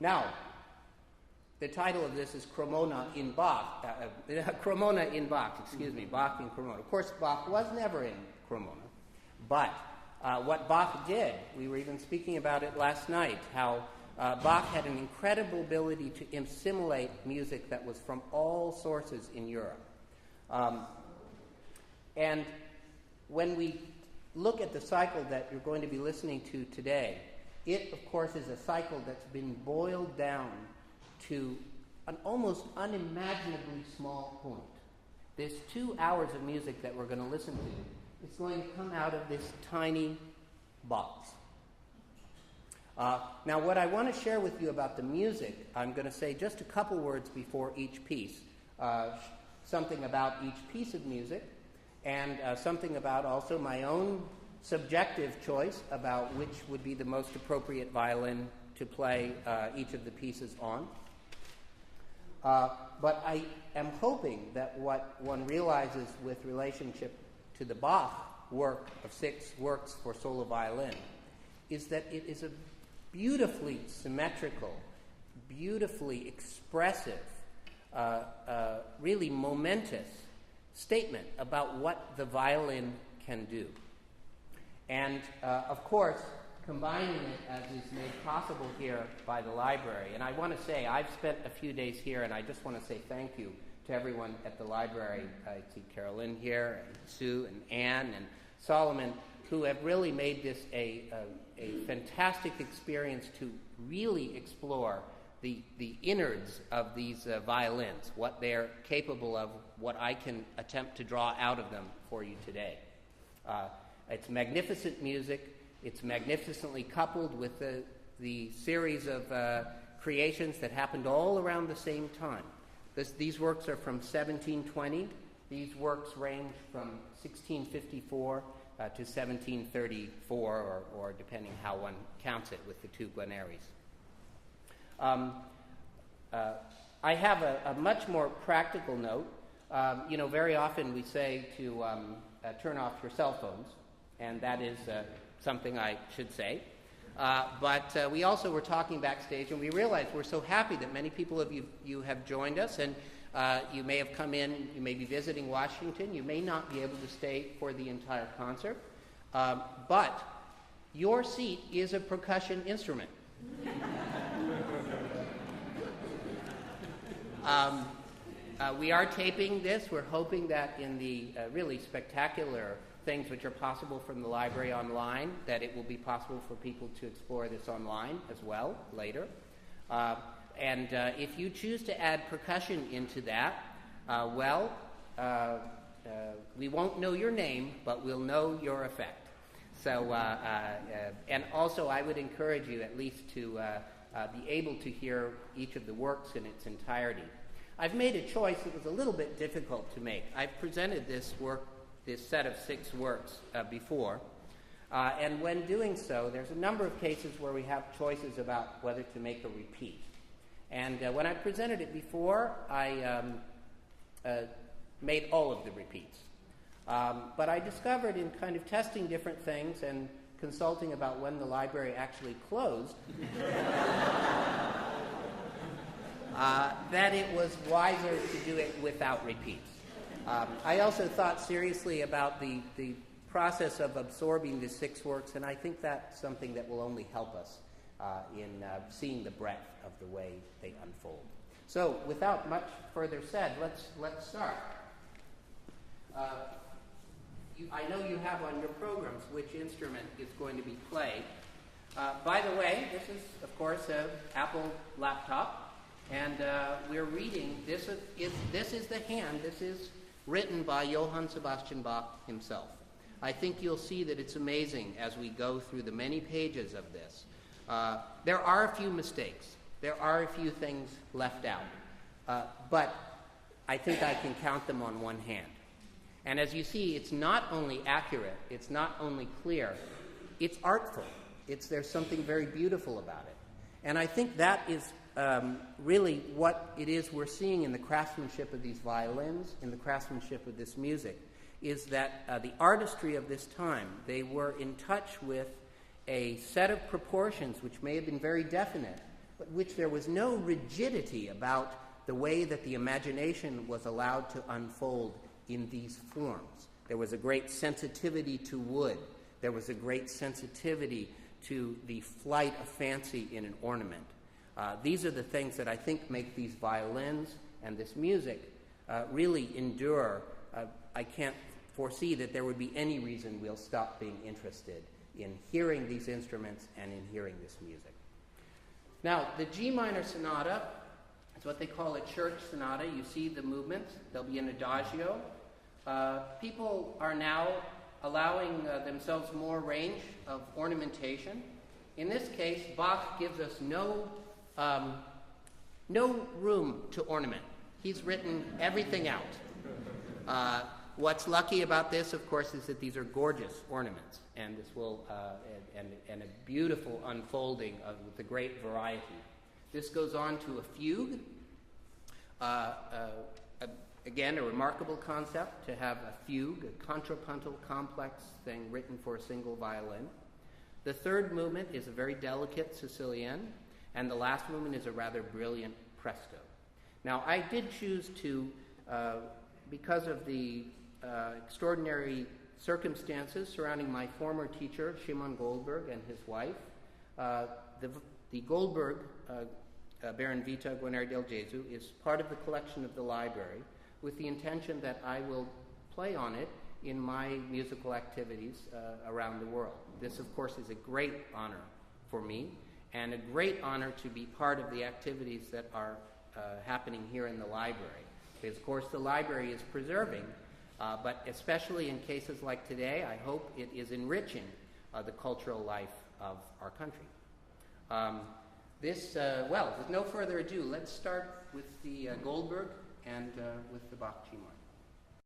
Now, the title of this is Cremona in Bach. Cremona in Bach, excuse me, Bach in Cremona. Of course, Bach was never in Cremona, but what Bach did, we were even speaking about it last night, how Bach had an incredible ability to assimilate music that was from all sources in Europe. And when we look at the cycle that you're going to be listening to today, it, of course, is a cycle that's been boiled down to an almost unimaginably small point. This 2 hours of music that we're going to listen to is going to come out of this tiny box. Now, what I want to share with you about the music, I'm going to say just a couple words before each piece. Something about each piece of music, and something about also my own subjective choice about which would be the most appropriate violin to play each of the pieces on. But I am hoping that what one realizes with relationship to the Bach work of 6 works for solo violin is that it is a beautifully symmetrical, beautifully expressive, really momentous statement about what the violin can do. And, of course, combining it as is made possible here by the library. And I want to say, I've spent a few days here, and I just want to say thank you to everyone at the library. I see Carolyn here, and Sue, and Anne, and Solomon, who have really made this a fantastic experience to really explore the innards of these violins, what they're capable of, what I can attempt to draw out of them for you today. It's magnificent music. It's magnificently coupled with the series of creations that happened all around the same time. These works are from 1720. These works range from 1654 to 1734, or depending how one counts it with the 2 Guarneris. I have a much more practical note. Very often we say to turn off your cell phones, and that is something I should say. But we also were talking backstage, and we realized we're so happy that many people of you have joined us, and you may have come in, you may be visiting Washington, you may not be able to stay for the entire concert, but your seat is a percussion instrument. We are taping this. We're hoping that in the really spectacular things which are possible from the library online, that it will be possible for people to explore this online as well later. And if you choose to add percussion into that, we won't know your name, but we'll know your effect. So, and also I would encourage you at least to be able to hear each of the works in its entirety. I've made a choice that was a little bit difficult to make. I've presented this set of 6 works before, and when doing so, there's a number of cases where we have choices about whether to make a repeat. And when I presented it before, I made all of the repeats. But I discovered in kind of testing different things and consulting about when the library actually closed that it was wiser to do it without repeats. I also thought seriously about the process of absorbing the 6 works, and I think that's something that will only help us in seeing the breadth of the way they unfold. So, without much further said, let's start. I know you have on your programs which instrument is going to be played. By the way, this is, of course, an Apple laptop. And we're reading, this is the hand, this is written by Johann Sebastian Bach himself. I think you'll see that it's amazing as we go through the many pages of this. There are a few mistakes. There are a few things left out. But I think I can count them on one hand. And as you see, it's not only accurate, it's not only clear, it's artful. There's something very beautiful about it. And I think that is really what it is we're seeing in the craftsmanship of these violins, in the craftsmanship of this music, is that the artistry of this time, they were in touch with a set of proportions which may have been very definite, which there was no rigidity about the way that the imagination was allowed to unfold in these forms. There was a great sensitivity to wood. There was a great sensitivity to the flight of fancy in an ornament. These are the things that I think make these violins and this music really endure. I can't foresee that there would be any reason we'll stop being interested in hearing these instruments and in hearing this music. Now, the G minor sonata is what they call a church sonata. You see the movements. There'll be an adagio. People are now allowing themselves more range of ornamentation. In this case, Bach gives us no room to ornament. He's written everything out. What's lucky about this, of course, is that these are gorgeous ornaments, and this will and a beautiful unfolding of the great variety. This goes on to a fugue. Again, a remarkable concept to have a fugue, a contrapuntal complex thing written for a single violin. The third movement is a very delicate Sicilian, and the last movement is a rather brilliant presto. Now, I did choose to, because of the extraordinary circumstances surrounding my former teacher, Szymon Goldberg, and his wife, the Goldberg Baron Vita Guarneri del Gesù is part of the collection of the library, with the intention that I will play on it in my musical activities around the world. This, of course, is a great honor for me, and a great honor to be part of the activities that are happening here in the library. Because, of course, the library is preserving, but especially in cases like today, I hope it is enriching the cultural life of our country. Well, with no further ado, let's start with the Goldberg and with the Bach G minor.